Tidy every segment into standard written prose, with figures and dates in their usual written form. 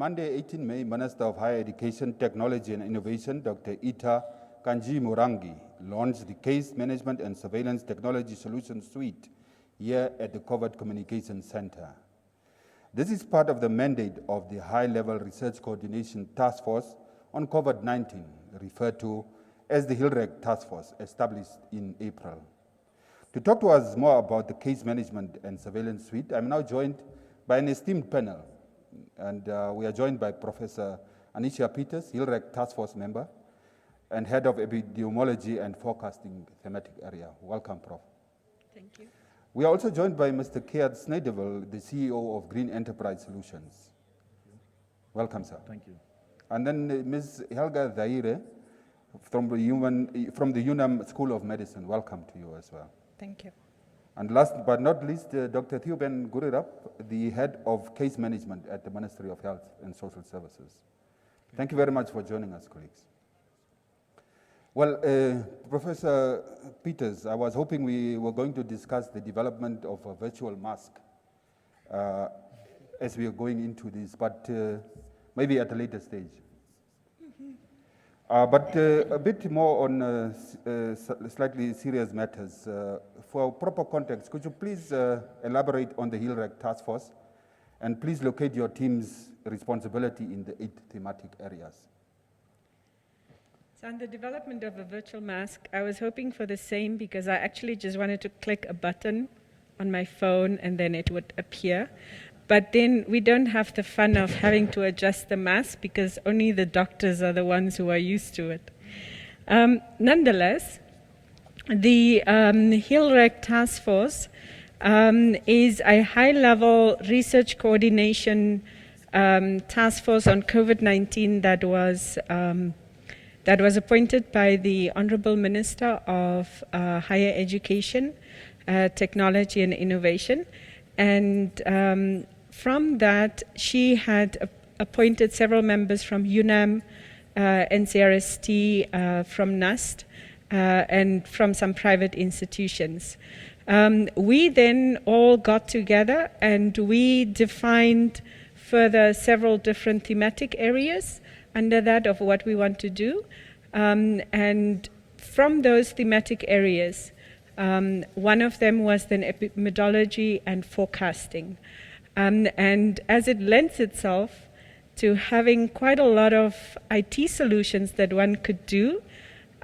Monday, 18 May, Minister of Higher Education, Technology and Innovation, Dr. Ita Kanji Murangi, launched the Case Management and Surveillance Technology Solutions Suite here at the COVID Communications Center. This is part of the mandate of the High-Level Research Coordination Task Force on COVID-19, referred to as the HILREC Task Force, established in April. To talk to us more about the Case Management and Surveillance Suite, I'm now joined by an esteemed panel. And we are joined by Professor Anisha Peters, HILREC Task Force member and Head of Epidemiology and Forecasting Thematic Area. Welcome, Prof. Thank you. We are also joined by Mr. Kead Snedevel, the CEO of Green Enterprise Solutions. Welcome, sir. Thank you. And then Ms. Helga Zaire from the UNAM School of Medicine. Welcome to you as well. Thank you. And last but not least, Dr. Thiuben Gurirap, the Head of Case Management at the Ministry of Health and Social Services. Thank you very much for joining us, colleagues. Well, Professor Peters, I was hoping we were going to discuss the development of a virtual mask as we are going into this, but maybe at a later stage. But a bit more on slightly serious matters. For proper context, could you please elaborate on the HILREC Task Force, and please locate your team's responsibility in the 8 thematic areas? So on the development of a virtual mask, I was hoping for the same because I actually just wanted to click a button on my phone and then it would appear. But then we don't have the fun of having to adjust the mask because only the doctors are the ones who are used to it. Nonetheless, the HILREC Task Force is a high-level research coordination task force on COVID-19 that was appointed by the Honorable Minister of Higher Education, Technology and Innovation. And from that, she had appointed several members from UNAM, NCRST, from NUST, and from some private institutions. We then all got together and we defined further several different thematic areas under that of what we want to do. And from those thematic areas, one of them was then epidemiology and forecasting. And as it lends itself to having quite a lot of IT solutions that one could do,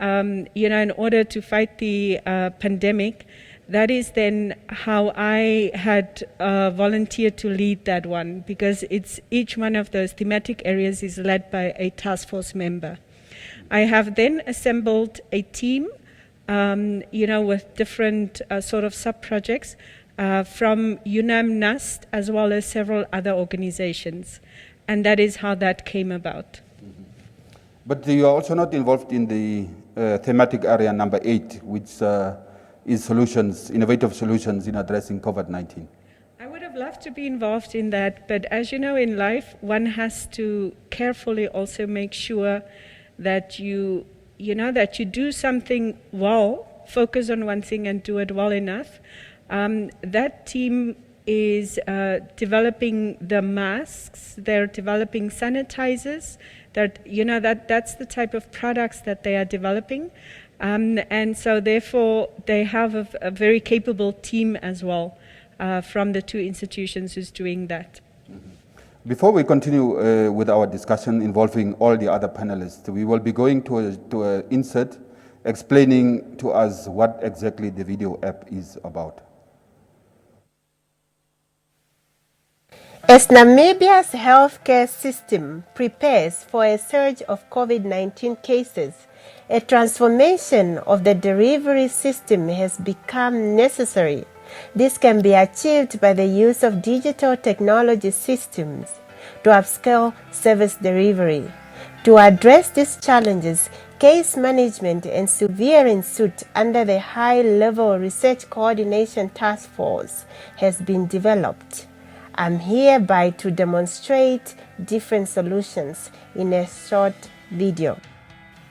in order to fight the pandemic, that is then how I had volunteered to lead that one, because each one of those thematic areas is led by a task force member. I have then assembled a team, with different sort of sub-projects from UNAM, NUST, as well as several other organizations. And that is how that came about. Mm-hmm. But you are also not involved in the thematic area number 8, which is solutions, innovative solutions in addressing COVID-19. I would have loved to be involved in that, but as you know, in life, one has to carefully also make sure that you do something well, focus on one thing and do it well enough. That team is developing the masks, they're developing sanitizers, that's the type of products that they are developing. And so therefore they have a very capable team as well from the 2 institutions who's doing that. Mm-hmm. Before we continue with our discussion involving all the other panelists, we will be going to an insert explaining to us what exactly the video app is about. As Namibia's healthcare system prepares for a surge of COVID-19 cases, a transformation of the delivery system has become necessary. This can be achieved by the use of digital technology systems to upscale service delivery. To address these challenges, Case Management and Surveillance Suite under the High-Level Research Coordination Task Force has been developed. I'm hereby to demonstrate different solutions in a short video.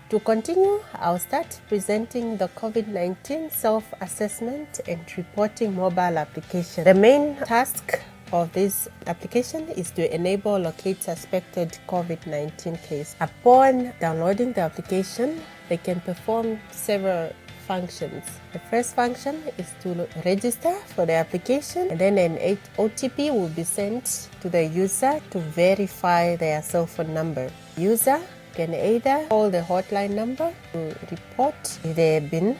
To continue, I'll start presenting the COVID-19 self-assessment and reporting mobile application. The main task of this application is to enable or locate suspected COVID-19 case. Upon downloading the application, they can perform several functions. The first function is to register for the application, and then an OTP will be sent to the user to verify their cell phone number. User can either call the hotline number to report if they have been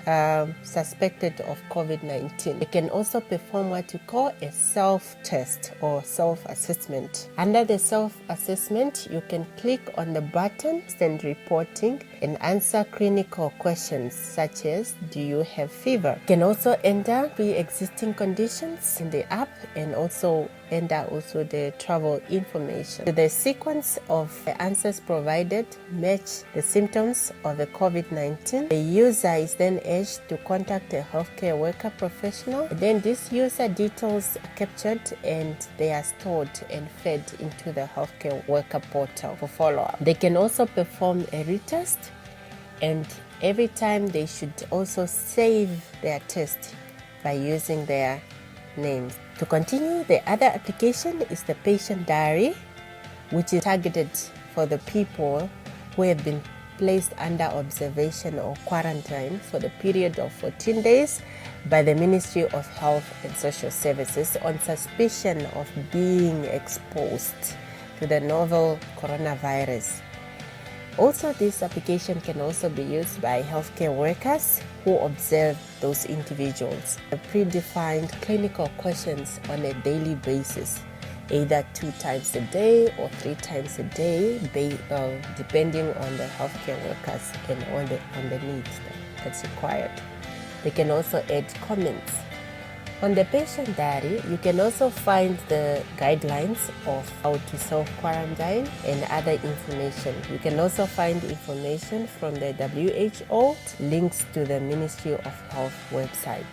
suspected of COVID-19. They can also perform what you call a self-test or self-assessment. Under the self-assessment, you can click on the button "Send Reporting" and answer clinical questions such as, do you have fever? You can also enter pre-existing conditions in the app and also enter the travel information. The sequence of the answers provided match the symptoms of the COVID-19. The user is then urged to contact a healthcare worker professional. And then these user details are captured and they are stored and fed into the healthcare worker portal for follow-up. They can also perform a retest, and every time they should also save their test by using their names. To continue, the other application is the patient diary, which is targeted for the people who have been placed under observation or quarantine for the period of 14 days by the Ministry of Health and Social Services on suspicion of being exposed to the novel coronavirus. Also, this application can also be used by healthcare workers who observe those individuals. The predefined clinical questions on a daily basis, either 2 times a day or 3 times a day, depending on the healthcare workers and on the needs that's required. They can also add comments. On the patient diary, you can also find the guidelines of how to self-quarantine and other information. You can also find information from the WHO, links to the Ministry of Health website.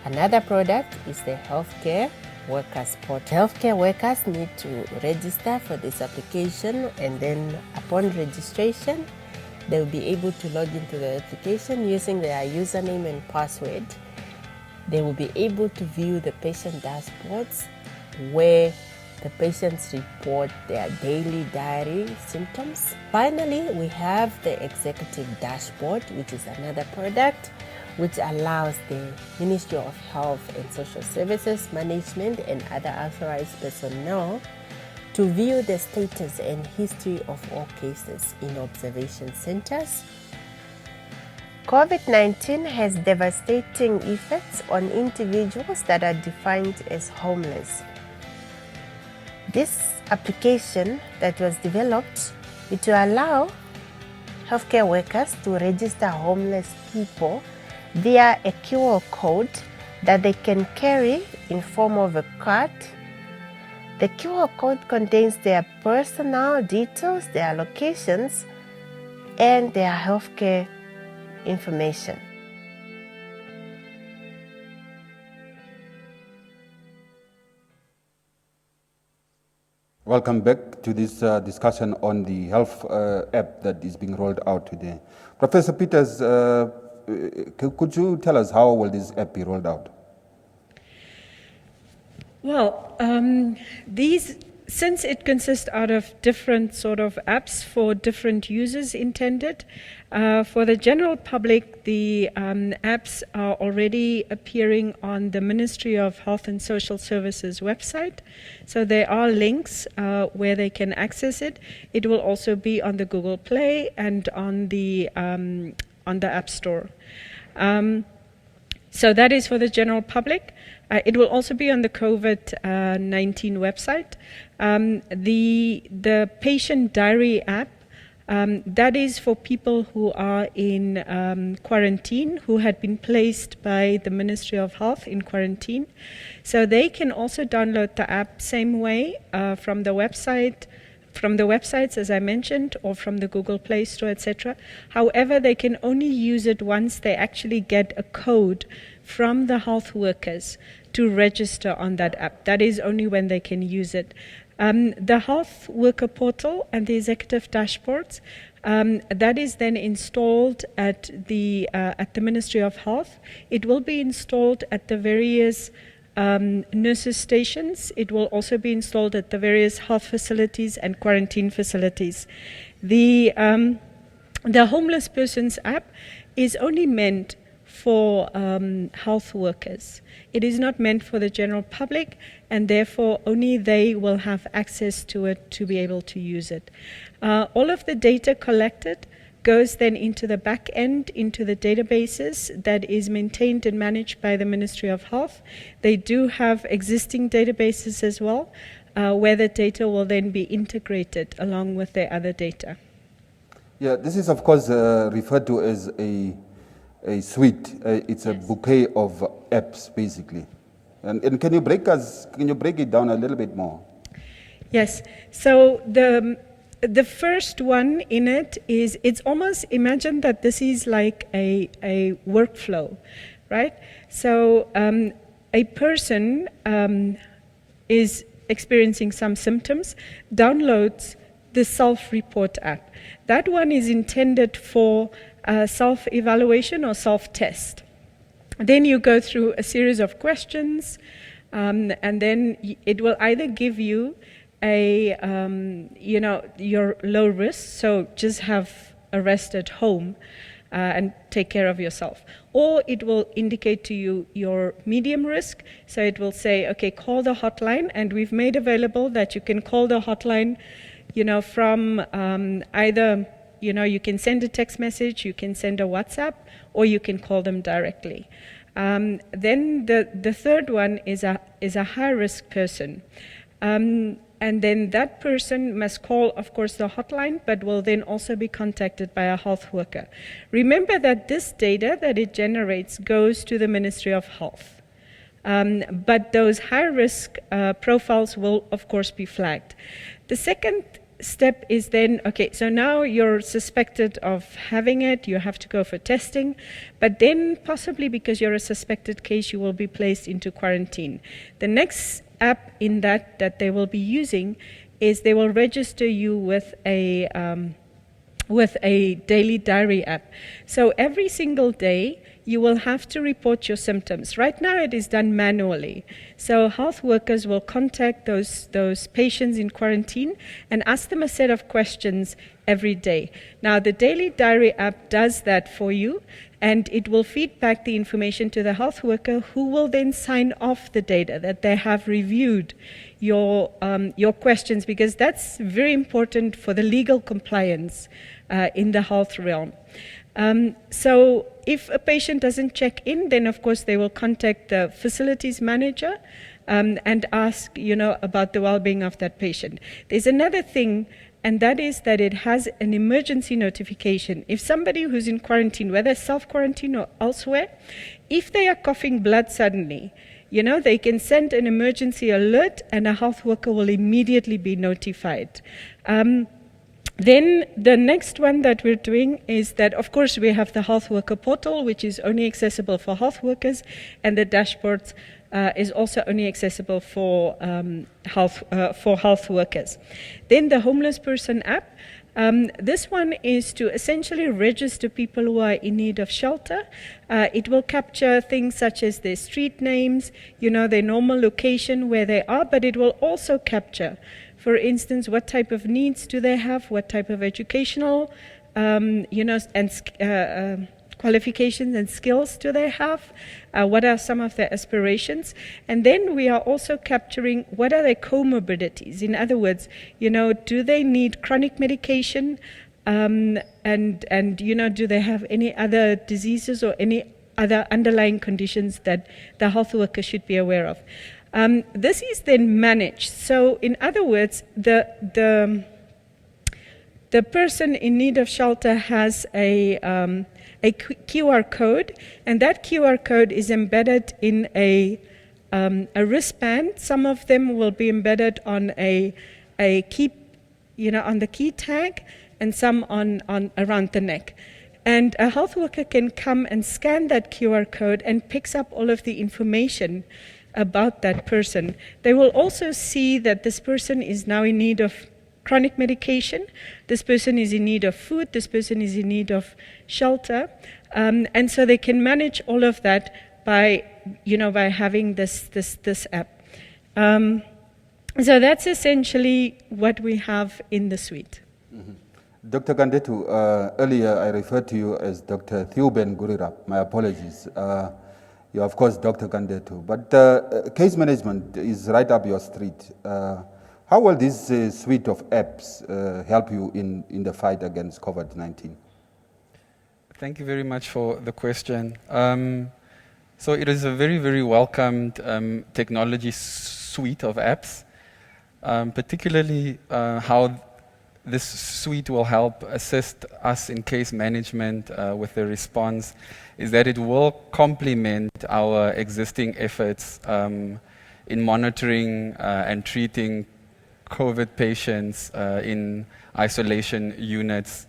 Another product is the Healthcare Workers Portal. Healthcare workers need to register for this application, and then upon registration, they will be able to log into the application using their username and password. They will be able to view the patient dashboards where the patients report their daily diary symptoms. Finally, we have the executive dashboard, which is another product which allows the Ministry of Health and Social Services, management, and other authorized personnel to view the status and history of all cases in observation centers. COVID-19 has devastating effects on individuals that are defined as homeless. This application that was developed is to allow healthcare workers to register homeless people via a QR code that they can carry in form of a card. The QR code contains their personal details, their locations, and their healthcare information. Welcome back to this discussion on the health app that is being rolled out today. Professor Peters, could you tell us how will this app be rolled out? Well, since it consists out of different sort of apps for different users intended, for the general public, the apps are already appearing on the Ministry of Health and Social Services website. So there are links where they can access it. It will also be on the Google Play and on the App Store. So that is for the general public. It will also be on the COVID-19 website. The patient diary app, that is for people who are in quarantine, who had been placed by the Ministry of Health in quarantine. So they can also download the app same way from the websites, as I mentioned, or from the Google Play Store, etc. However, they can only use it once they actually get a code from the health workers to register on that app. That is only when they can use it. The health worker portal and the executive dashboards, that is then installed at the Ministry of Health. It will be installed at the various nurses' stations. It will also be installed at the various health facilities and quarantine facilities. The Homeless Persons app is only meant for health workers. It is not meant for the general public, and therefore only they will have access to it to be able to use it. All of the data collected goes then into the back end, into the databases that is maintained and managed by the Ministry of Health. They do have existing databases as well, where the data will then be integrated along with their other data. Yeah, this is of course referred to as a suite. It's a bouquet of apps, basically. And can you break it down a little bit more? Yes. So the first one in it is, it's almost, imagine that this is like a workflow, right? So a person is experiencing some symptoms, downloads the self-report app. That one is intended for self-evaluation or self-test. Then you go through a series of questions, and then it will either give you a, your low risk, so just have a rest at home and take care of yourself. Or it will indicate to you your medium risk, so it will say, okay, call the hotline, and we've made available that you can call the hotline, from either, you can send a text message, you can send a WhatsApp, or you can call them directly. Then the third one is a high-risk person. And then that person must call, of course, the hotline, but will then also be contacted by a health worker. Remember that this data that it generates goes to the Ministry of Health. But those high-risk profiles will, of course, be flagged. The second step is then, okay, so now you're suspected of having it, you have to go for testing, but then possibly because you're a suspected case, you will be placed into quarantine. The next app in that they will be using is they will register you with a daily diary app. So every single day, you will have to report your symptoms. Right now it is done manually. So health workers will contact those patients in quarantine and ask them a set of questions every day. Now the daily diary app does that for you, and it will feed back the information to the health worker, who will then sign off the data that they have reviewed your questions, because that's very important for the legal compliance in the health realm. So if a patient doesn't check in, then of course they will contact the facilities manager and ask, about the well-being of that patient. There's another thing, and that is that it has an emergency notification. If somebody who's in quarantine, whether self-quarantine or elsewhere, if they are coughing blood suddenly, they can send an emergency alert and a health worker will immediately be notified. Then the next one that we're doing is that, of course, we have the health worker portal, which is only accessible for health workers, and the dashboard is also only accessible for health workers. Then the homeless person app. This one is to essentially register people who are in need of shelter. It will capture things such as their street names, their normal location where they are, but it will also capture, for instance, what type of needs do they have, what type of educational, qualifications and skills do they have, what are some of their aspirations, and then we are also capturing what are their comorbidities. In other words, do they need chronic medication, and do they have any other diseases or any other underlying conditions that the health worker should be aware of. This is then managed. So in other words, the person in need of shelter has a QR code, and that QR code is embedded in a wristband. Some of them will be embedded on a key, on the key tag, and some on around the neck. And a health worker can come and scan that QR code and picks up all of the information about that person. They will also see that this person is now in need of chronic medication, this person is in need of food, this person is in need of shelter, and so they can manage all of that by having this app. So that's essentially what we have in the suite. Dr. Kandetu, earlier I referred to you as Dr. Thiuben Gurirap. My apologies. You're of course Dr. Kandetu, but case management is right up your street. How will this suite of apps help you in the fight against COVID-19? Thank you very much for the question. So it is a very, very welcomed technology suite of apps, particularly how this suite will help assist us in case management with the response is that it will complement our existing efforts in monitoring and treating COVID patients in isolation units.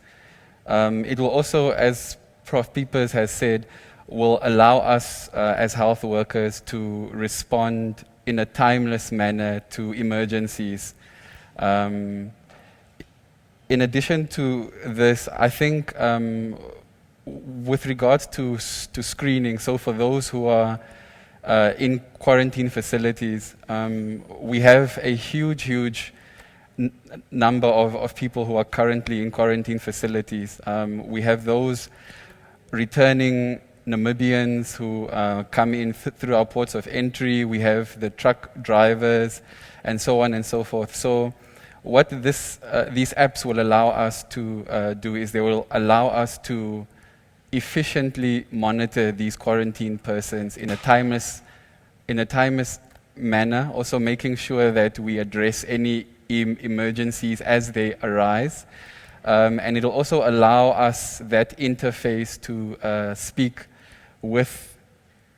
It will also, as Prof. Peepers has said, will allow us as health workers to respond in a timeless manner to emergencies. In addition to this, I think with regards to screening, so for those who are in quarantine facilities, we have a huge number of people who are currently in quarantine facilities. We have those returning Namibians who come in through our ports of entry. We have the truck drivers and so on and so forth. So what these apps will allow us to do is they will allow us to efficiently monitor these quarantine persons in a timeless manner, also making sure that we address any emergencies as they arise. And it will also allow us that interface to speak with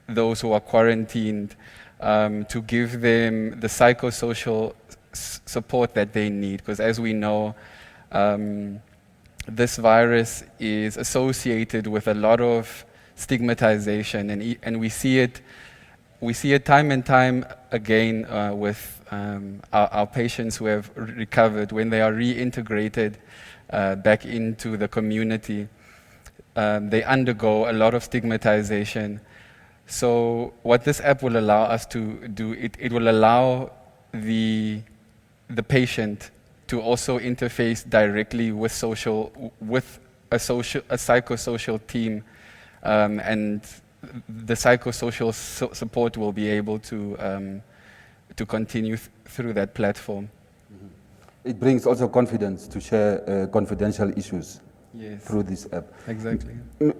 those who are quarantined, to give them the psychosocial support that they need, because as we know, this virus is associated with a lot of stigmatization, and we see it time and time again with our patients who have recovered. When they are reintegrated back into the community, they undergo a lot of stigmatization. So what this app will allow us to do, it will allow the patient to also interface directly with a psychosocial team, and the psychosocial support will be able to continue through that platform. It brings also confidence to share confidential issues. Yes. Through this app. Exactly.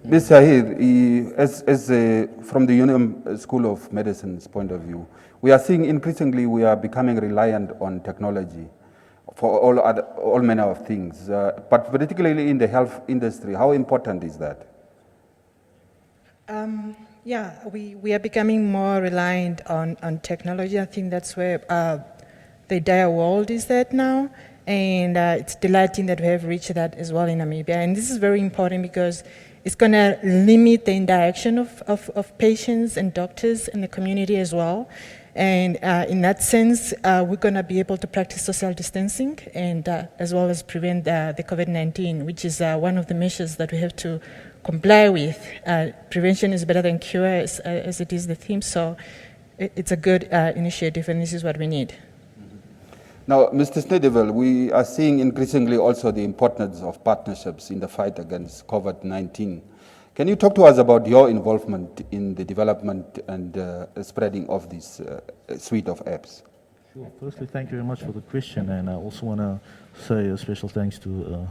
Ms. Shahir, from the Union School of Medicine's point of view, we are seeing increasingly we are becoming reliant on technology for all manner of things, but particularly in the health industry. How important is that? Yeah, we are becoming more reliant on technology. I think that's where the entire world is at now. And it's delighting that we have reached that as well in Namibia. And this is very important because it's going to limit the interaction of patients and doctors in the community as well. And in that sense, we're going to be able to practice social distancing and as well as prevent the COVID-19, which is one of the measures that we have to comply with. Prevention is better than cure, as it is the theme. So it's a good initiative, and this is what we need. Now, Mr. Snedevel, we are seeing increasingly also the importance of partnerships in the fight against COVID-19. Can you talk to us about your involvement in the development and spreading of this suite of apps? Sure. Firstly, thank you very much for the question, and I also want to say a special thanks to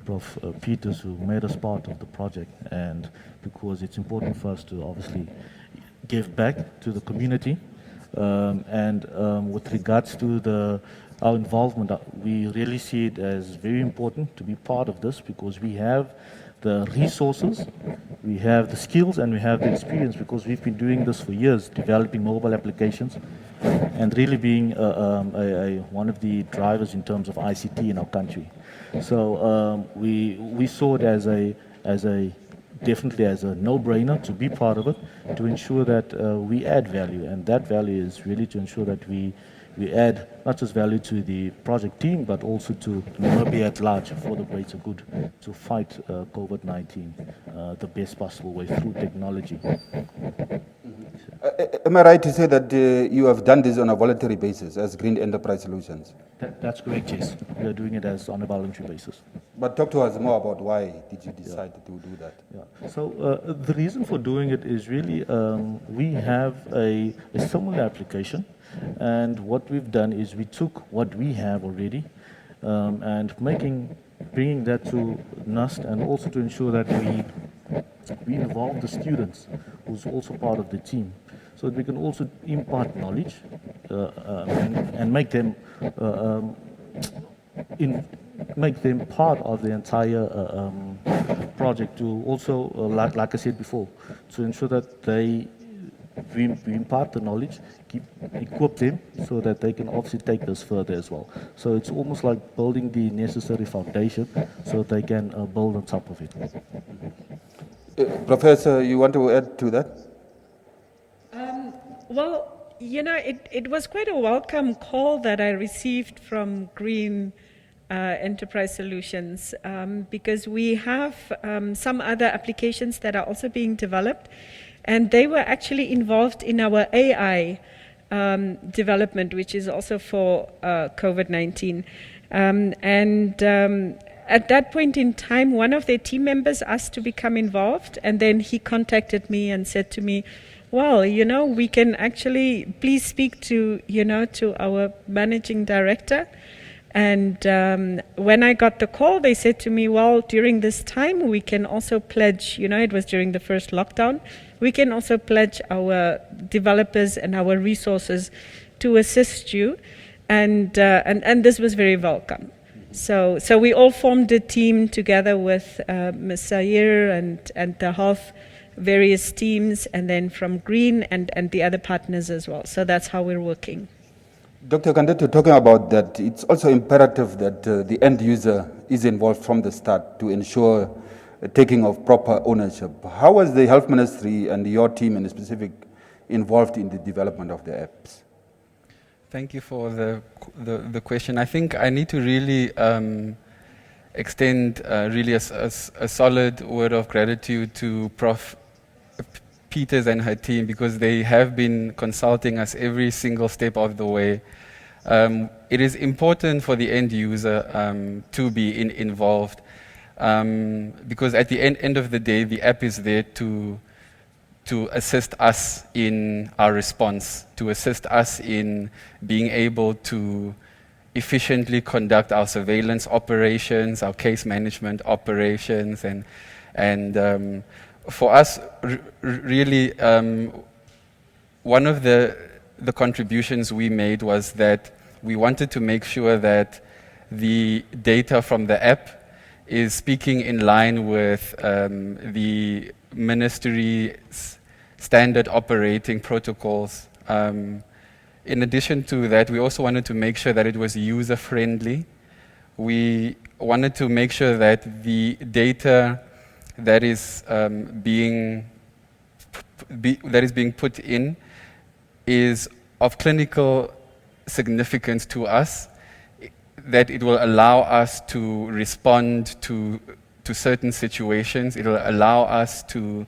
Prof. Peters, who made us part of the project, and because it's important for us to obviously give back to the community. With regards to our involvement, we really see it as very important to be part of this because we have the resources, we have the skills, and we have the experience because we've been doing this for years, developing mobile applications and really being one of the drivers in terms of ICT in our country. So we saw it definitely as a no-brainer to be part of it, to ensure that we add value, and that value is really to ensure that we add not just value to the project team, but also to Namibia at large for the greater good to fight COVID-19 the best possible way through technology. Am I right to say that you have done this on a voluntary basis as Green Enterprise Solutions? That's correct, yes. We are doing it as on a voluntary basis. But talk to us more about why did you decide to do that? Yeah. So the reason for doing it is really we have a similar application, and what we've done is we took what we have already and bringing that to NUST, and also to ensure that we involve the students who's also part of the team, so that we can also impart knowledge and make them make them part of the entire project, to also, like I said before, to ensure that we impart the knowledge, equip them so that they can obviously take this further as well. So it's almost like building the necessary foundation so they can build on top of it. Professor, you want to add to that? Well, you know, it was quite a welcome call that I received from Green Enterprise Solutions, because we have some other applications that are also being developed, and they were actually involved in our AI development, which is also for COVID-19. At that point in time, one of their team members asked to become involved, and then he contacted me and said to me, well, you know, we can actually, please speak to, you know, to our managing director. And when I got the call, they said to me, well, during this time, we can also pledge, you know, it was during the first lockdown, we can also pledge our developers and our resources to assist you. And this was very welcome. So we all formed a team together with Ms. Sayer and the health various teams, and then from Green and the other partners as well. So that's how we're working. Dr. Kandeto, talking about that, it's also imperative that the end user is involved from the start to ensure taking of proper ownership. How was the health ministry and your team in specific involved in the development of the apps? Thank you for the question. I think I need to really extend really a solid word of gratitude to Prof. Peters and her team, because they have been consulting us every single step of the way. It is important for the end user to be involved, because at the end of the day, the app is there to assist us in our response, to assist us in being able to efficiently conduct our surveillance operations, our case management operations, and for us, really, one of the contributions we made was that we wanted to make sure that the data from the app is speaking in line with the ministry's standard operating protocols. In addition to that, we also wanted to make sure that it was user-friendly. We wanted to make sure that the data that is being put in is of clinical significance to us, that it will allow us to respond to certain situations. It will allow us to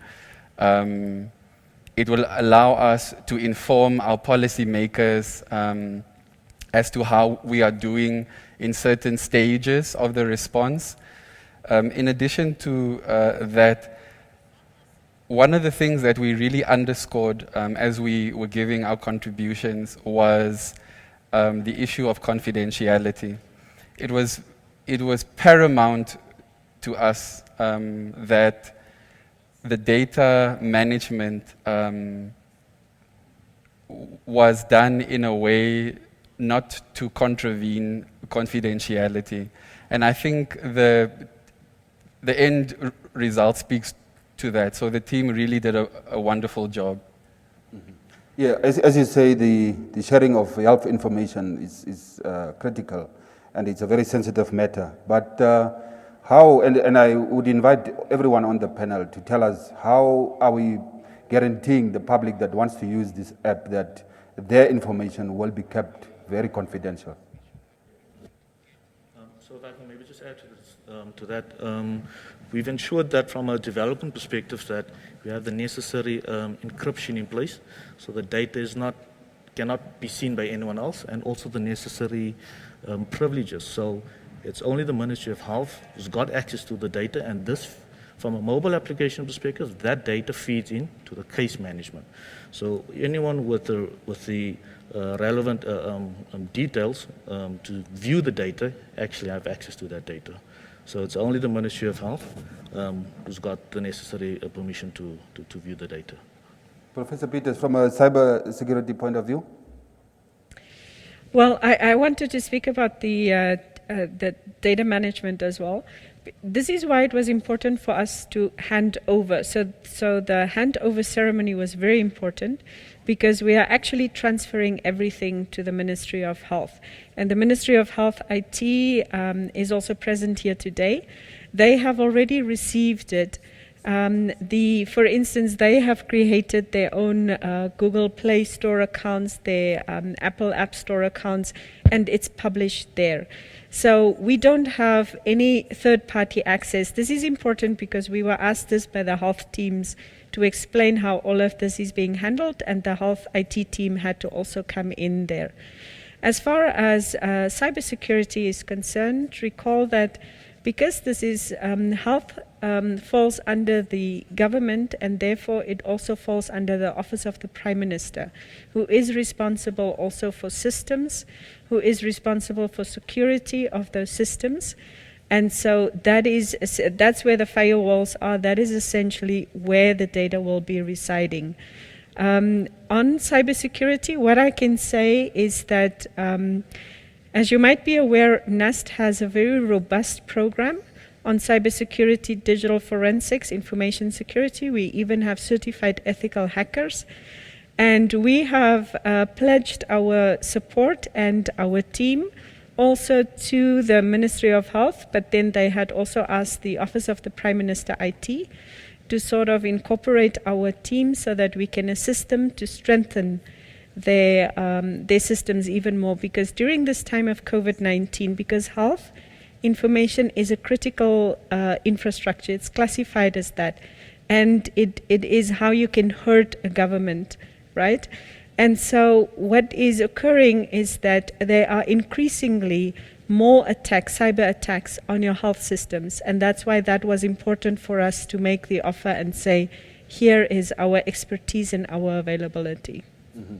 inform our policymakers as to how we are doing in certain stages of the response. In addition to that, one of the things that we really underscored as we were giving our contributions was the issue of confidentiality. It was paramount to us that the data management was done in a way not to contravene confidentiality. And I think the end result speaks to that. So the team really did a wonderful job. Mm-hmm. Yeah, as you say, the sharing of health information is critical, and it's a very sensitive matter. But how, and I would invite everyone on the panel to tell us, how are we guaranteeing the public that wants to use this app that their information will be kept very confidential? So if I can maybe just add to that, we've ensured that from a development perspective that we have the necessary encryption in place, so the data cannot be seen by anyone else, and also the necessary privileges. So it's only the Ministry of Health who's got access to the data, and this, from a mobile application perspective, that data feeds into the case management. So anyone with the relevant details to view the data actually have access to that data. So it's only the Ministry of Health who's got the necessary permission to view the data. Professor Peters, from a cyber security point of view? Well, I wanted to speak about the data management as well. This is why it was important for us to hand over. So the handover ceremony was very important because we are actually transferring everything to the Ministry of Health. And the Ministry of Health IT is also present here today. They have already received it. For instance, they have created their own Google Play Store accounts, their Apple App Store accounts, and it's published there. So we don't have any third-party access. This is important because we were asked this by the health teams to explain how all of this is being handled, and the health IT team had to also come in there. As far as cybersecurity is concerned, recall that because this is health falls under the government, and therefore it also falls under the Office of the Prime Minister, who is responsible also for systems, who is responsible for security of those systems. And so that's where the firewalls are. That is essentially where the data will be residing. On cybersecurity, what I can say is that as you might be aware, NAST has a very robust program on cybersecurity, digital forensics, information security. We even have certified ethical hackers. And we have pledged our support and our team also to the Ministry of Health, but then they had also asked the Office of the Prime Minister IT to sort of incorporate our team so that we can assist them to strengthen their systems even more, because during this time of COVID-19, because health information is a critical infrastructure, it's classified as that, and it is how you can hurt a government, right? And so what is occurring is that there are increasingly more attacks, cyber attacks on your health systems, and that's why that was important for us to make the offer and say, here is our expertise and our availability. Mm-hmm.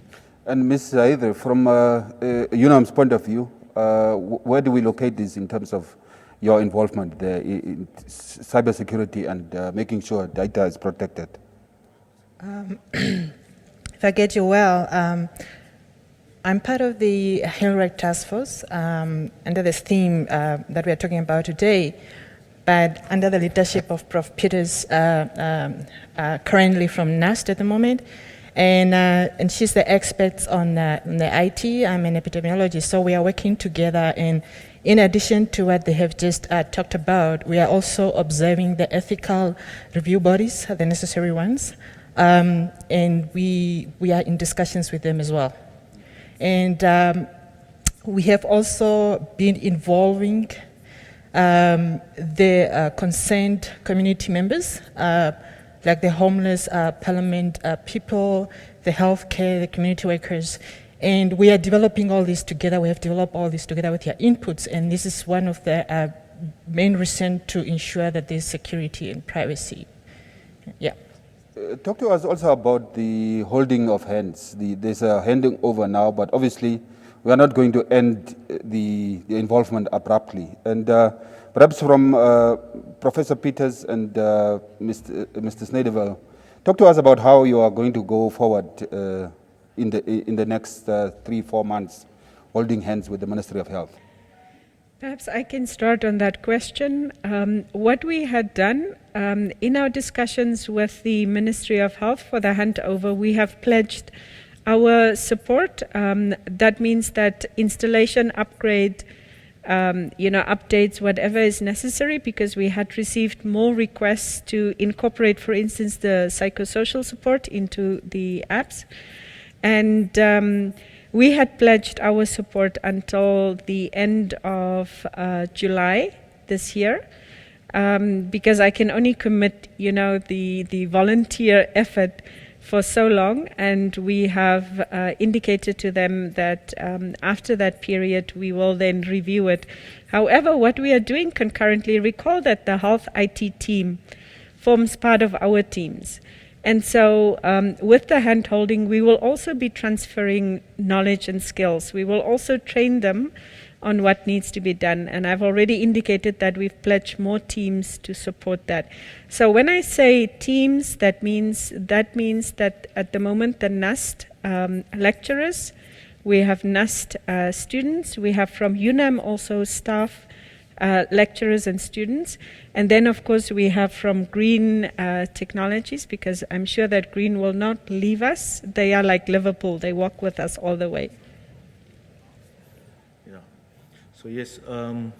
And Ms. Zaidre, from UNAM's point of view, where do we locate this in terms of your involvement there in cybersecurity and making sure data is protected? If I get you well, I'm part of the HealthRec Task Force under this theme that we are talking about today, but under the leadership of Prof. Peters, currently from NAST at the moment. And she's the expert on the IT. I'm an epidemiologist, so we are working together. And in addition to what they have just talked about, we are also observing the ethical review bodies, the necessary ones, and we are in discussions with them as well. And we have also been involving the concerned community members, like the homeless, parliament people, the healthcare, the community workers. And we are developing all this together. We have developed all this together with your inputs. And this is one of the main reasons to ensure that there's security and privacy. Yeah. Talk to us also about the holding of hands. There's a handing over now, but obviously we are not going to end the involvement abruptly. And perhaps from Professor Peters and Mr. Snydeville, talk to us about how you are going to go forward in the next 3-4 months, holding hands with the Ministry of Health. Perhaps I can start on that question. What we had done in our discussions with the Ministry of Health for the handover, we have pledged our support. That means that installation, upgrade, updates, whatever is necessary, because we had received more requests to incorporate, for instance, the psychosocial support into the apps. And We had pledged our support until the end of July this year, because I can only commit, the volunteer effort for so long, and we have indicated to them that after that period we will then review it. However, what we are doing concurrently, recall that the health IT team forms part of our teams. And so with the hand-holding, we will also be transferring knowledge and skills. We will also train them on what needs to be done. And I've already indicated that we've pledged more teams to support that. So when I say teams, that means that at the moment the NUST lecturers, we have NUST students, we have from UNAM also staff, lecturers and students, and then of course we have from Green Technologies, because I'm sure that Green will not leave us. They are like Liverpool, they walk with us all the way. Yeah. So yes, I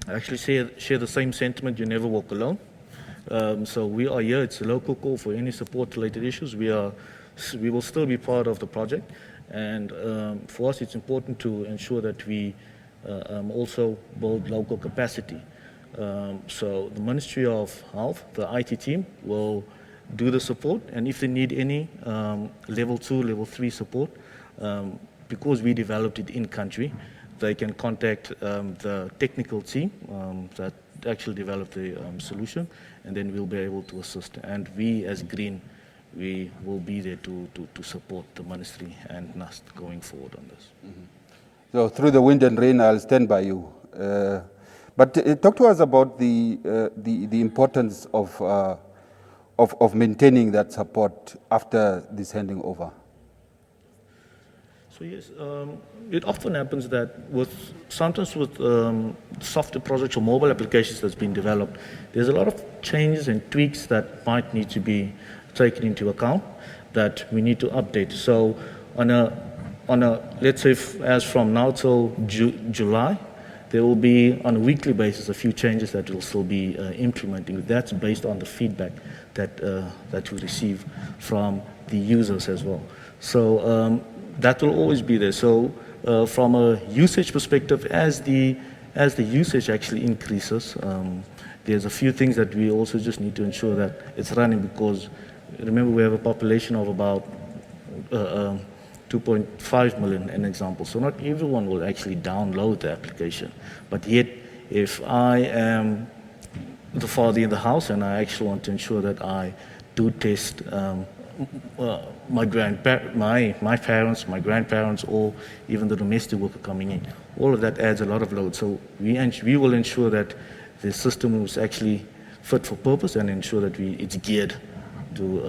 actually share the same sentiment. You never walk alone. So we are here. It's a local call for any support-related issues. We will still be part of the project, and for us, it's important to ensure that we also build local capacity. So the Ministry of Health, the IT team, will do the support, and if they need any level 2, level 3 support, because we developed it in country, they can contact the technical team that actually developed the solution, and then we'll be able to assist. And we, as Green, we will be there to support the ministry and NUST going forward on this. Mm-hmm. So through the wind and rain, I'll stand by you. But talk to us about the importance of maintaining that support after this handing over. So yes, it often happens that sometimes with software projects or mobile applications that's been developed, there's a lot of changes and tweaks that might need to be taken into account that we need to update. So on a let's say as from now till July, there will be on a weekly basis a few changes that we'll still be implementing. That's based on the feedback that we receive from the users as well. So that will always be there. So from a usage perspective, as the usage actually increases, there's a few things that we also just need to ensure that it's running, because remember we have a population of about 2.5 million, an example. So not everyone will actually download the application. But yet, if I am the father in the house and I actually want to ensure that I do test my parents, my grandparents, or even the domestic worker coming in, all of that adds a lot of load. So we will ensure that the system is actually fit for purpose and ensure that it's geared to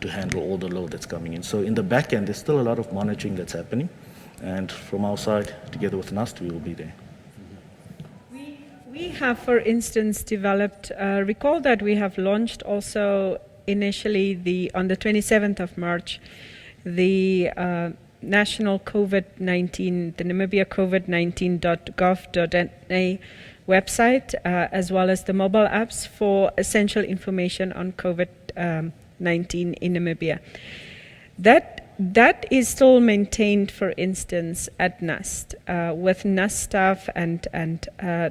handle all the load that's coming in. So in the back end, there's still a lot of monitoring that's happening, and from our side, together with NUST, we will be there. We have, for instance, developed, recall that we have launched also initially on the 27th of March, the national COVID-19, the Namibia COVID-19.gov.na website, as well as the mobile apps for essential information on COVID-19 in Namibia. That is still maintained, for instance, at NUST, with NUST staff and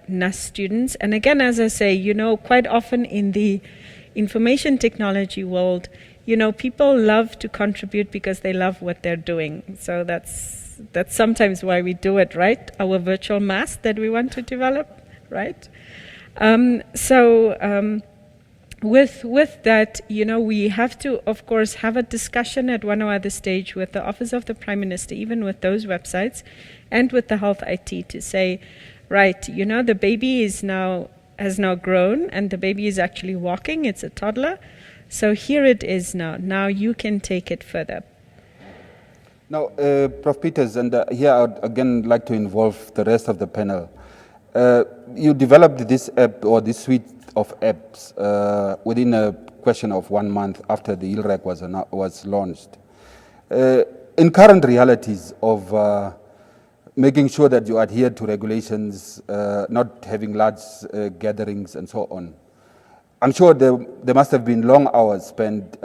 NUST students. And again, as I say, quite often in the information technology world, people love to contribute because they love what they're doing. So that's sometimes why we do it, right? Our virtual mask that we want to develop, right? With that, we have to, of course, have a discussion at one or other stage with the Office of the Prime Minister, even with those websites, and with the Health IT to say, right, the baby has now grown, and the baby is actually walking. It's a toddler. So here it is now. Now you can take it further. Now, Prof. Peters, and here I would again like to involve the rest of the panel. You developed this app or this suite of apps within a question of 1 month after the ILRAC was launched. In current realities of making sure that you adhere to regulations, not having large gatherings and so on, I'm sure there must have been long hours spent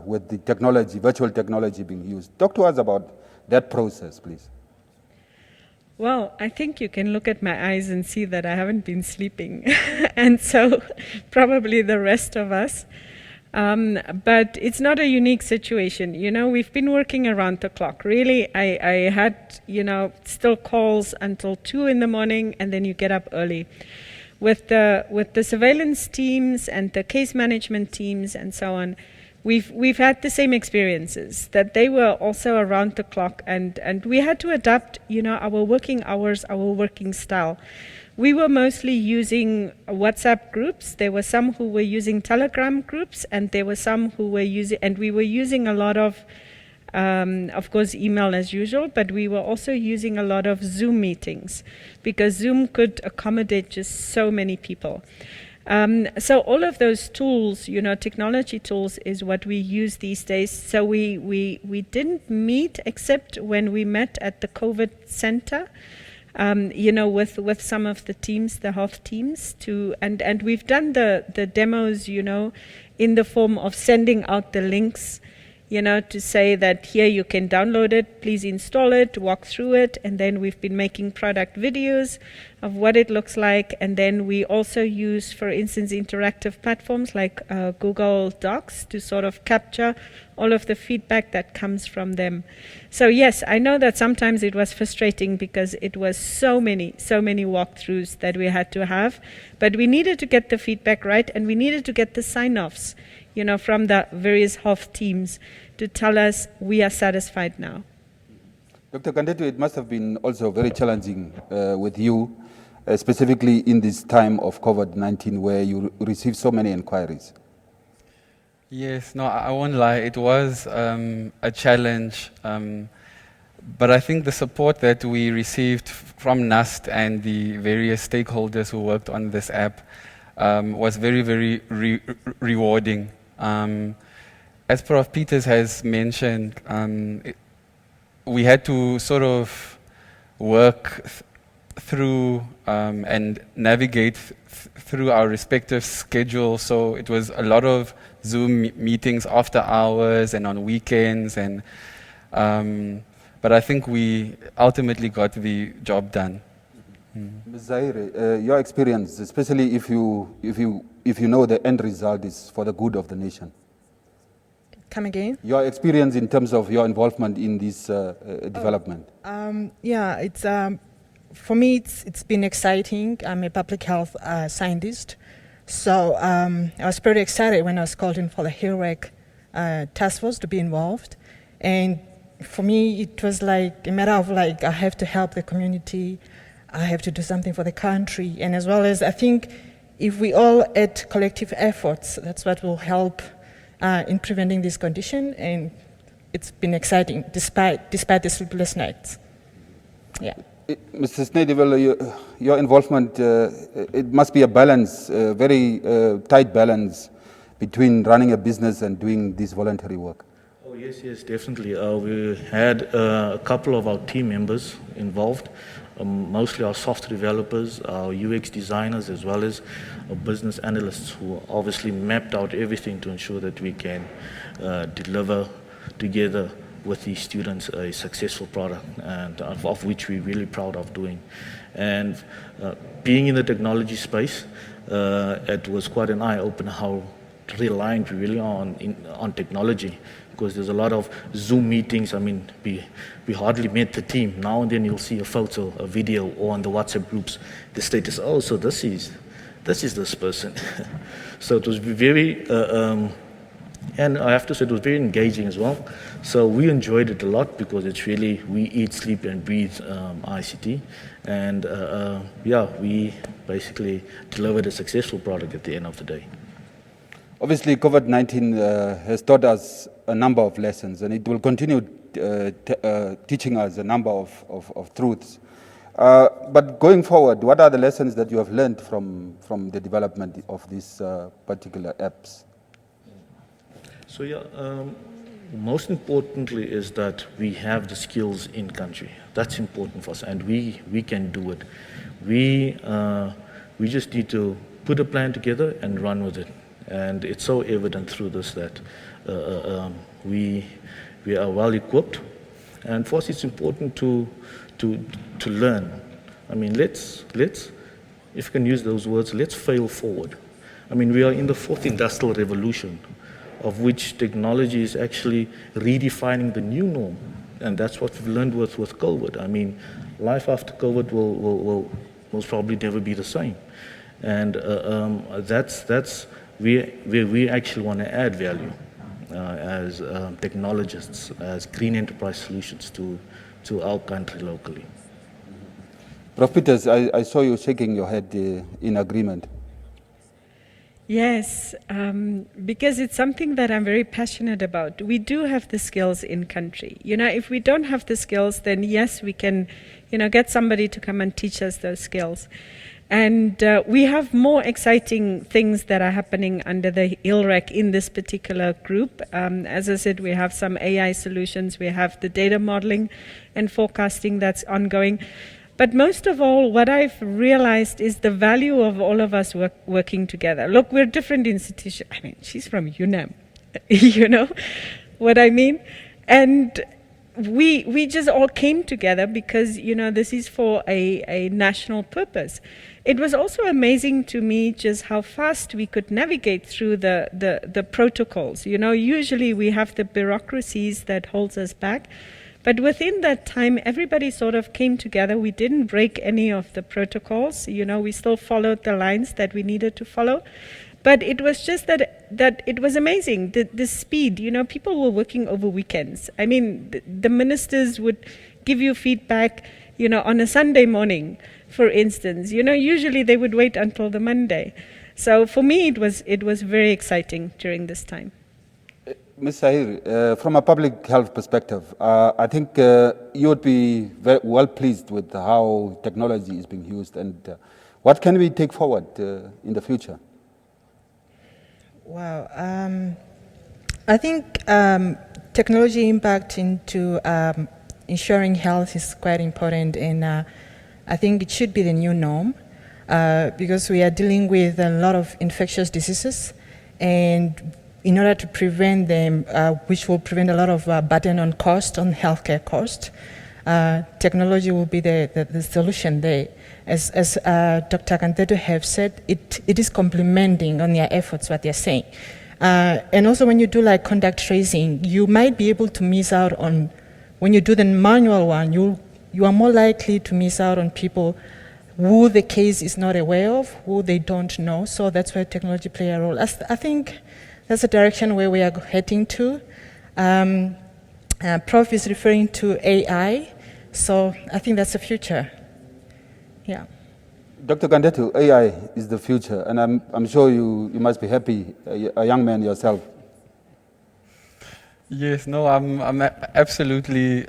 with the technology, virtual technology being used. Talk to us about that process, please? Well, I think you can look at my eyes and see that I haven't been sleeping, and so probably the rest of us. But it's not a unique situation. You know, we've been working around the clock. Really, I had, still calls until 2 in the morning, and then you get up early. With the surveillance teams and the case management teams and so on, we've had the same experiences, that they were also around the clock, and we had to adapt, our working hours, our working style. We were mostly using WhatsApp groups. There were some who were using Telegram groups, and there were some who were using, and we were using a lot of course, email as usual, but we were also using a lot of Zoom meetings because Zoom could accommodate just so many people. So all of those tools, technology tools, is what we use these days. So we didn't meet except when we met at the COVID center. With some of the teams, the health teams, and we've done the demos, in the form of sending out the links, to say that here you can download it, please install it, walk through it, and then we've been making product videos of what it looks like, and then we also use, for instance, interactive platforms like Google Docs to sort of capture all of the feedback that comes from them. So yes, I know that sometimes it was frustrating because it was so many walkthroughs that we had to have, but we needed to get the feedback right, and we needed to get the sign-offs, from the various health teams to tell us we are satisfied now. Dr. Kandetu, it must have been also very challenging with you, specifically in this time of COVID-19 where you received so many inquiries. Yes, no, I won't lie. It was a challenge, but I think the support that we received from NUST and the various stakeholders who worked on this app was very, very rewarding. As Prof. Peters has mentioned, we had to sort of work through and navigate through our respective schedules. So it was a lot of Zoom meetings after hours and on weekends, and but I think we ultimately got the job done. Ms. Zaire, your experience, especially if you know the end result is for the good of the nation. Come again? Your experience in terms of your involvement in this development. It's for me. It's been exciting. I'm a public health scientist, so I was pretty excited when I was called in for the HERWEC task force to be involved, and for me it was like a matter of I have to help the community. I have to do something for the country, and as well as I think if we all add collective efforts, that's what will help in preventing this condition, and it's been exciting despite the sleepless nights. Yeah. Mr. Snydeville, your involvement, it must be a balance, a very tight balance between running a business and doing this voluntary work. Oh, yes, definitely. We had a couple of our team members involved. Mostly our software developers, our UX designers, as well as our business analysts who obviously mapped out everything to ensure that we can deliver together with the students a successful product, and of which we're really proud of doing. And being in the technology space, it was quite an eye-opener how reliant we really are on technology, because there's a lot of Zoom meetings. I mean, we hardly met the team. Now and then you'll see a photo, a video, or on the WhatsApp groups, the status, oh, so this is this person. So it was very, and I have to say it was very engaging as well. So we enjoyed it a lot because it's really, we eat, sleep, and breathe ICT. And we basically delivered a successful product at the end of the day. Obviously, COVID-19 has taught us a number of lessons, and it will continue teaching us a number of truths. But going forward, what are the lessons that you have learned from the development of these particular apps? So most importantly is that we have the skills in country. That's important for us, and we can do it. We just need to put a plan together and run with it. And it's so evident through this that we are well equipped, And for us, it's important to learn. I mean, let's, if you can use those words, let's fail forward. I mean, we are in the fourth industrial revolution, of which technology is actually redefining the new norm. And that's what we've learned with COVID. I mean, life after COVID will most probably never be the same. And that's where we actually want to add value as technologists, as green enterprise solutions to our country locally. Prof. Peters, I saw you shaking your head in agreement. Yes, because it's something that I'm very passionate about. We do have the skills in country. You know, if we don't have the skills, then yes, we can, get somebody to come and teach us those skills. And we have more exciting things that are happening under the ILREC in this particular group. As I said, we have some AI solutions. We have the data modeling and forecasting that's ongoing. But most of all, what I've realized is the value of all of us working together. Look, we're different institutions. I mean, she's from UNAM, you know what I mean? And we just all came together because, this is for a national purpose. It was also amazing to me just how fast we could navigate through the protocols. Usually we have the bureaucracies that holds us back. But within that time, everybody sort of came together. We didn't break any of the protocols. We still followed the lines that we needed to follow. But it was just that it was amazing, the speed. People were working over weekends. I mean, the ministers would give you feedback, on a Sunday morning, for instance. Usually they would wait until the Monday. So for me, it was very exciting during this time. Ms. Sahir, from a public health perspective, I think you would be very well pleased with how technology is being used, and what can we take forward in the future? Wow. I think technology impact into ensuring health is quite important, and I think it should be the new norm because we are dealing with a lot of infectious diseases, and in order to prevent them, which will prevent a lot of burden on healthcare cost, technology will be the solution there. As Dr. Kanteto have said, it is complementing on their efforts what they're saying. And also when you do like contact tracing, you might be able to miss out on, when you do the manual one, you are more likely to miss out on people who the case is not aware of, who they don't know. So that's where technology play a role. I think that's the direction where we are heading to. Prof is referring to AI, so I think that's the future. Yeah. Dr. Kanteto, AI is the future, and I'm sure you must be happy, a young man yourself. Yes, no, I'm absolutely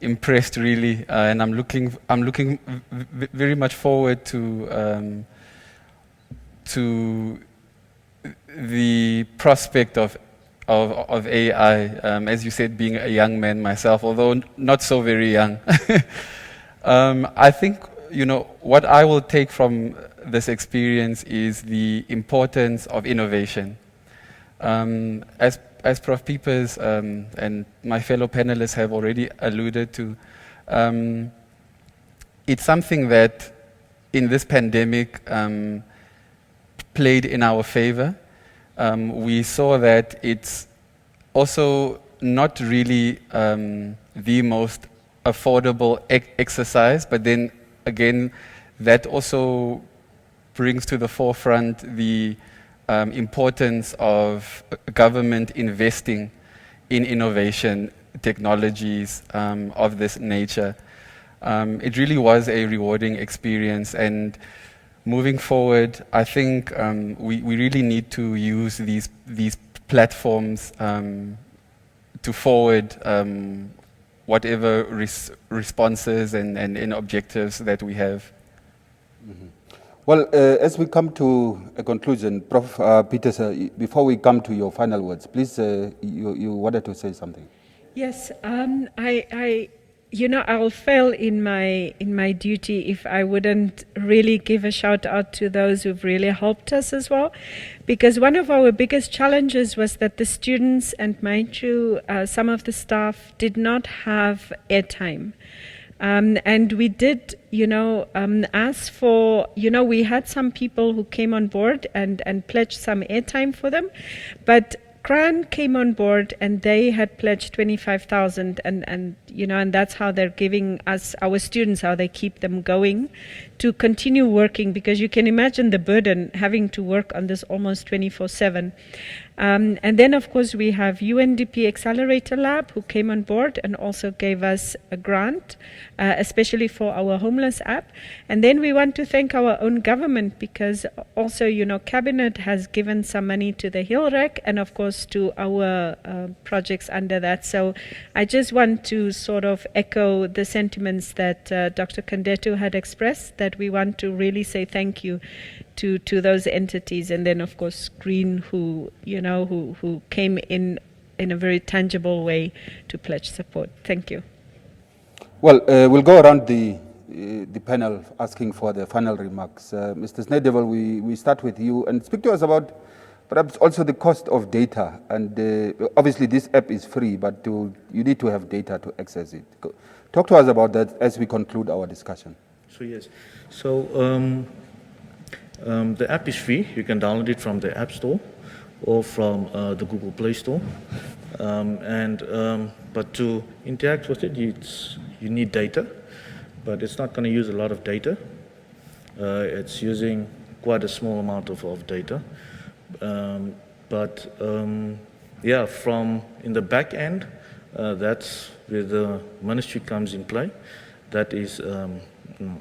impressed, really, and I'm looking very much forward to the prospect of AI, as you said, being a young man myself, although not so very young. I think, what I will take from this experience is the importance of innovation. As Prof. Peepers and my fellow panelists have already alluded to, it's something that in this pandemic played in our favor. We saw that it's also not really the most affordable exercise, but then again, that also brings to the forefront the importance of government investing in innovation technologies of this nature. It really was a rewarding experience, and moving forward, I think we really need to use these platforms to forward whatever responses and objectives that we have. Mm-hmm. Well, as we come to a conclusion, Prof. Peters, before we come to your final words, please, you wanted to say something. Yes, I'll fail in my duty if I wouldn't really give a shout out to those who've really helped us as well, because one of our biggest challenges was that the students, and mind you, some of the staff did not have airtime. And we did, ask for, we had some people who came on board and pledged some airtime for them, but CRAN came on board and they had pledged 25,000, and that's how they're giving us, our students, how they keep them going to continue working, because you can imagine the burden having to work on this almost 24/7. And then, of course, we have UNDP Accelerator Lab, who came on board and also gave us a grant, especially for our homeless app. And then we want to thank our own government, because also, Cabinet has given some money to the Hill Rec and, of course, to our projects under that. So I just want to sort of echo the sentiments that Dr. Kandetu had expressed, that we want to really say thank you to those entities, and then of course Green, who came in a very tangible way to pledge support. Thank you. Well, we'll go around the panel asking for the final remarks. Mr. Snedevel, we start with you, and speak to us about perhaps also the cost of data. And obviously this app is free, but you need to have data to access it. Talk to us about that as we conclude our discussion. The app is free. You can download it from the App Store or from the Google Play Store. But to interact with it, you need data, but it's not going to use a lot of data. It's using quite a small amount of data. From in the back end, that's where the ministry comes in play. That is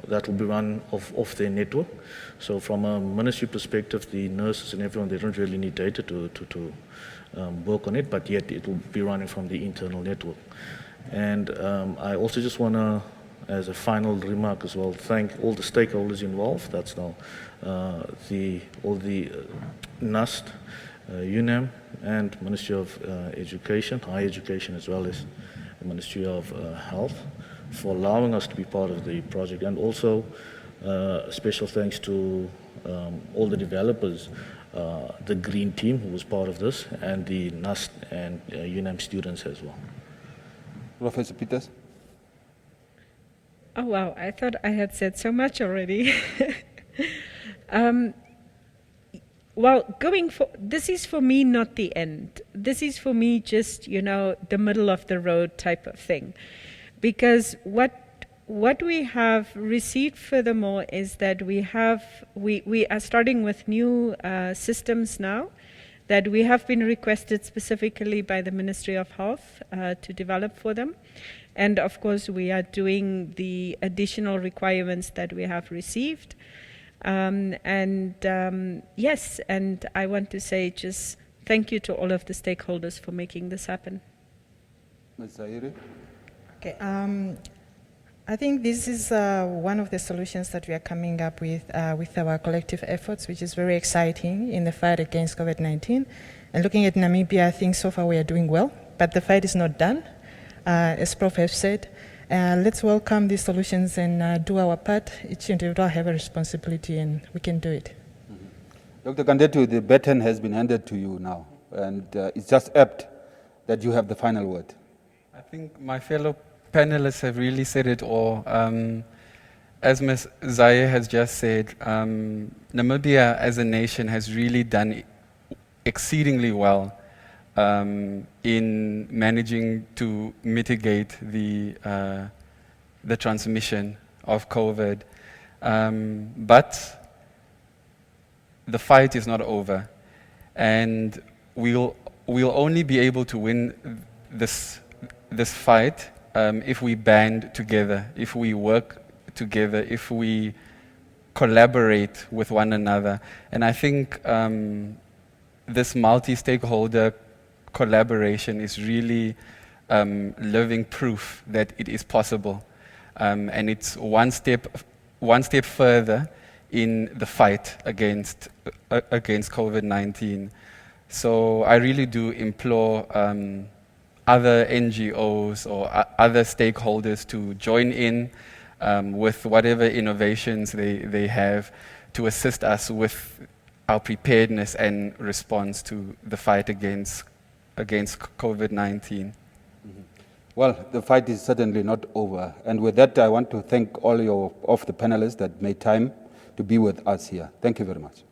that will be run off their network. So from a ministry perspective, the nurses and everyone, they don't really need data to work on it, but yet it will be running from the internal network. And I also just want to, as a final remark as well, thank all the stakeholders involved. That's now all the NUST, UNAM, and Ministry of Education, Higher Education, as well as the Ministry of Health, for allowing us to be part of the project. And also special thanks to all the developers, the Green team who was part of this, and the NUST and UNAM students as well. Professor Peters? Oh wow, I thought I had said so much already. Well, this is for me not the end. This is for me just, the middle of the road type of thing. Because what we have received furthermore is that we are starting with new systems now that we have been requested specifically by the Ministry of Health to develop for them. And of course, we are doing the additional requirements that we have received. Yes, and I want to say just thank you to all of the stakeholders for making this happen. Ms. Zaire? Okay, I think this is one of the solutions that we are coming up with our collective efforts, which is very exciting in the fight against COVID-19. And looking at Namibia, I think so far we are doing well, but the fight is not done. As Prof has said, let's welcome these solutions and do our part. Each individual have a responsibility, and we can do it. Mm-hmm. Dr. Kandetu, the baton has been handed to you now, and it's just apt that you have the final word. I think my fellow panelists have really said it all. As Ms. Zaire has just said, Namibia as a nation has really done exceedingly well in managing to mitigate the transmission of COVID. But the fight is not over, and we'll only be able to win this fight if we band together, if we work together, if we collaborate with one another. And I think this multi-stakeholder collaboration is really living proof that it is possible. And it's one step further in the fight against COVID-19. So I really do implore other NGOs or other stakeholders to join in with whatever innovations they have to assist us with our preparedness and response to the fight against COVID-19. Well, the fight is certainly not over. And with that, I want to thank all of the panelists that made time to be with us here. Thank you very much.